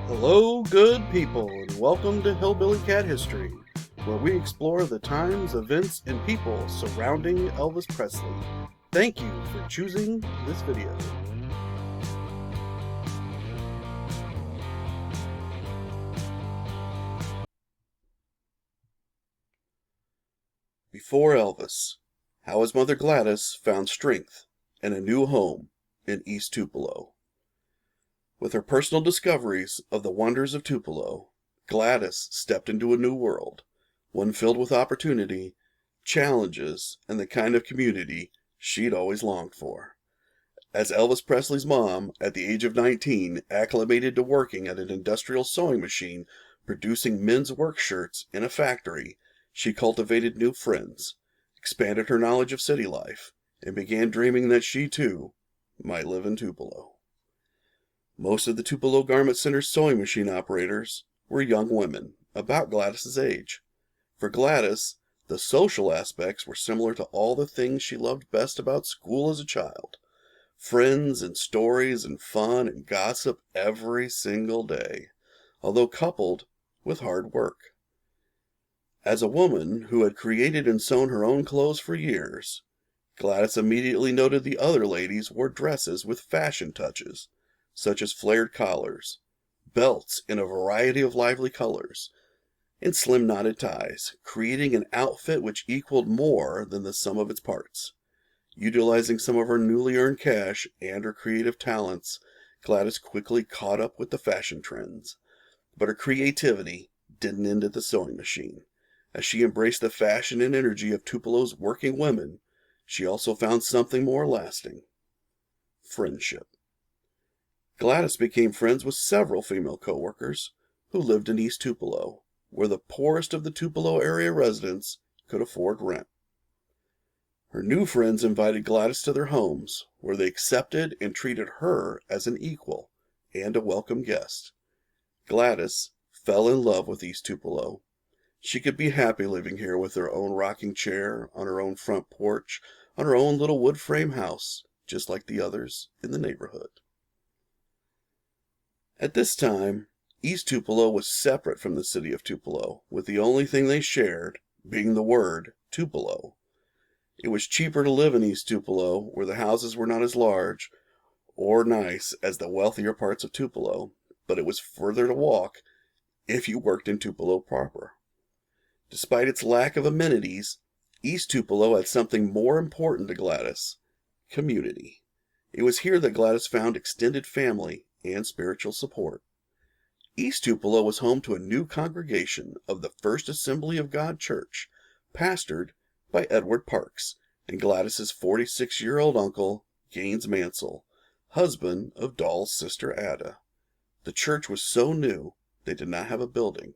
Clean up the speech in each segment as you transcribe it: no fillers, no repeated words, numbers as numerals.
Hello, good people, and welcome to Hillbilly Cat History, where we explore the times, events, and people surrounding Elvis Presley. Thank you for choosing this video. Before Elvis, how his mother Gladys found strength and a new home in East Tupelo. With her personal discoveries of the wonders of Tupelo, Gladys stepped into a new world, one filled with opportunity, challenges, and the kind of community she'd always longed for. As Elvis Presley's mom, at the age of 19, acclimated to working at an industrial sewing machine producing men's work shirts in a factory, she cultivated new friends, expanded her knowledge of city life, and began dreaming that she, too, might live in Tupelo. Most of the Tupelo Garment Center's sewing machine operators were young women, about Gladys's age. For Gladys, the social aspects were similar to all the things she loved best about school as a child. Friends and stories and fun and gossip every single day, although coupled with hard work. As a woman who had created and sewn her own clothes for years, Gladys immediately noted the other ladies wore dresses with fashion touches, such as flared collars, belts in a variety of lively colors, and slim knotted ties, creating an outfit which equaled more than the sum of its parts. Utilizing some of her newly earned cash and her creative talents, Gladys quickly caught up with the fashion trends. But her creativity didn't end at the sewing machine. As she embraced the fashion and energy of Tupelo's working women, she also found something more lasting: friendship. Gladys became friends with several female co-workers who lived in East Tupelo, where the poorest of the Tupelo area residents could afford rent. Her new friends invited Gladys to their homes, where they accepted and treated her as an equal and a welcome guest. Gladys fell in love with East Tupelo. She could be happy living here with her own rocking chair, on her own front porch, on her own little wood frame house, just like the others in the neighborhood. At this time, East Tupelo was separate from the city of Tupelo, with the only thing they shared being the word Tupelo. It was cheaper to live in East Tupelo, where the houses were not as large or nice as the wealthier parts of Tupelo, but it was further to walk if you worked in Tupelo proper. Despite its lack of amenities, East Tupelo had something more important to Gladys: community. It was here that Gladys found extended family and spiritual support. East Tupelo was home to a new congregation of the First Assembly of God Church, pastored by Edward Parks and Gladys's 46-year-old uncle, Gaines Mansell, husband of Doll's sister Ada. The church was so new they did not have a building,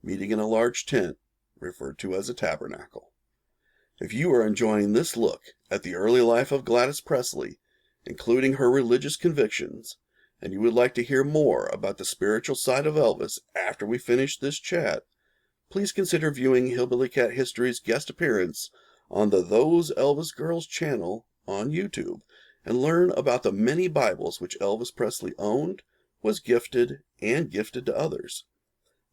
meeting in a large tent referred to as a tabernacle. If you are enjoying this look at the early life of Gladys Presley, including her religious convictions, and you would like to hear more about the spiritual side of Elvis after we finish this chat, please consider viewing Hillbilly Cat History's guest appearance on the Those Elvis Girls channel on YouTube, and learn about the many Bibles which Elvis Presley owned, was gifted, and gifted to others.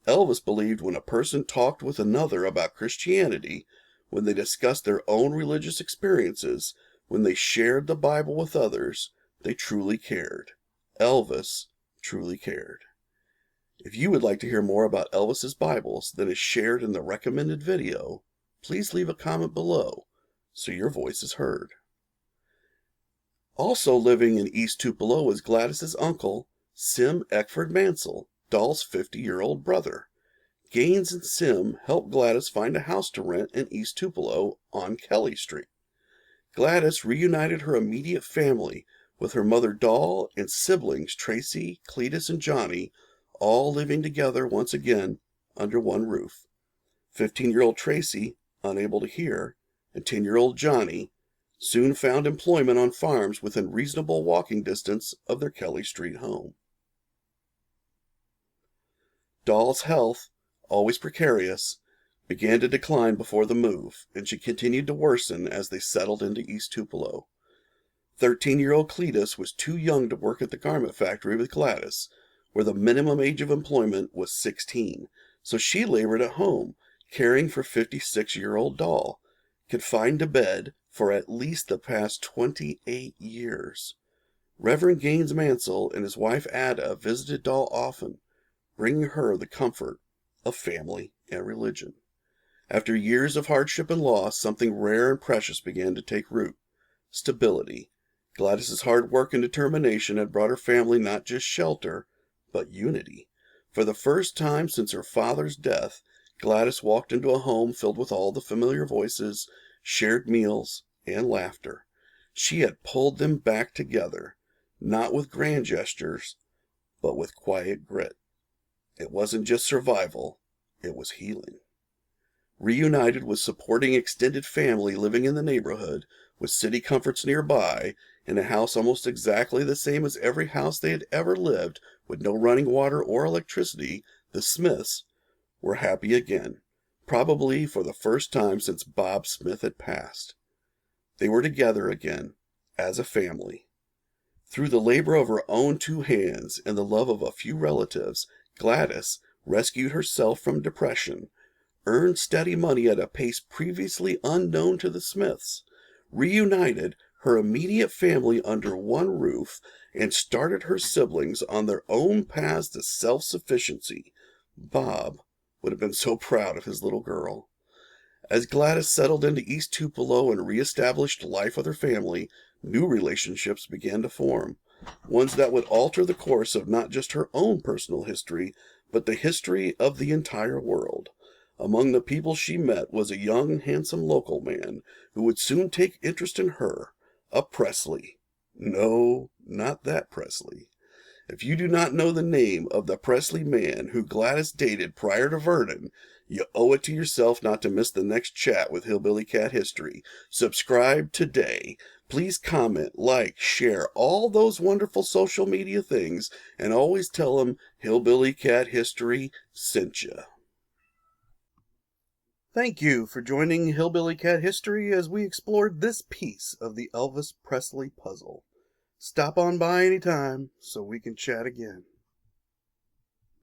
Elvis believed when a person talked with another about Christianity, when they discussed their own religious experiences, when they shared the Bible with others, they truly cared. Elvis truly cared. If you would like to hear more about Elvis's Bibles than is shared in the recommended video, please leave a comment below so your voice is heard. Also living in East Tupelo was Gladys's uncle, Sim Eckford Mansell, Doll's 50-year-old brother. Gaines and Sim helped Gladys find a house to rent in East Tupelo on Kelly Street. Gladys reunited her immediate family with her mother Doll and siblings Tracy, Cletus, and Johnny, all living together once again under one roof. 15-year-old Tracy, unable to hear, and 10-year-old Johnny soon found employment on farms within reasonable walking distance of their Kelly Street home. Doll's health, always precarious, began to decline before the move, and she continued to worsen as they settled into East Tupelo. 13-year-old Cletus was too young to work at the garment factory with Gladys, where the minimum age of employment was 16, so she labored at home, caring for 56-year-old doll, confined to bed for at least the past 28 years. Reverend Gaines Mansell and his wife Ada visited Doll often, bringing her the comfort of family and religion. After years of hardship and loss, something rare and precious began to take root: stability. Gladys's hard work and determination had brought her family not just shelter, but unity. For the first time since her father's death, Gladys walked into a home filled with all the familiar voices, shared meals, and laughter. She had pulled them back together, not with grand gestures, but with quiet grit. It wasn't just survival, it was healing. Reunited with supporting extended family living in the neighborhood, with city comforts nearby, in a house almost exactly the same as every house they had ever lived, with no running water or electricity, the Smiths were happy again, probably for the first time since Bob Smith had passed. They were together again, as a family. Through the labor of her own two hands and the love of a few relatives, Gladys rescued herself from depression, earned steady money at a pace previously unknown to the Smiths, reunited her immediate family under one roof, and started her siblings on their own paths to self-sufficiency. Bob would have been so proud of his little girl. As Gladys settled into East Tupelo and reestablished life with her family, new relationships began to form, ones that would alter the course of not just her own personal history, but the history of the entire world. Among the people she met was a young, handsome local man who would soon take interest in her, a Presley. No, not that Presley. If you do not know the name of the Presley man who Gladys dated prior to Vernon, you owe it to yourself not to miss the next chat with Hillbilly Cat History. Subscribe today. Please comment, like, share, all those wonderful social media things, and always tell them Hillbilly Cat History sent you. Thank you for joining Hillbilly Cat History as we explored this piece of the Elvis Presley puzzle. Stop on by anytime so we can chat again.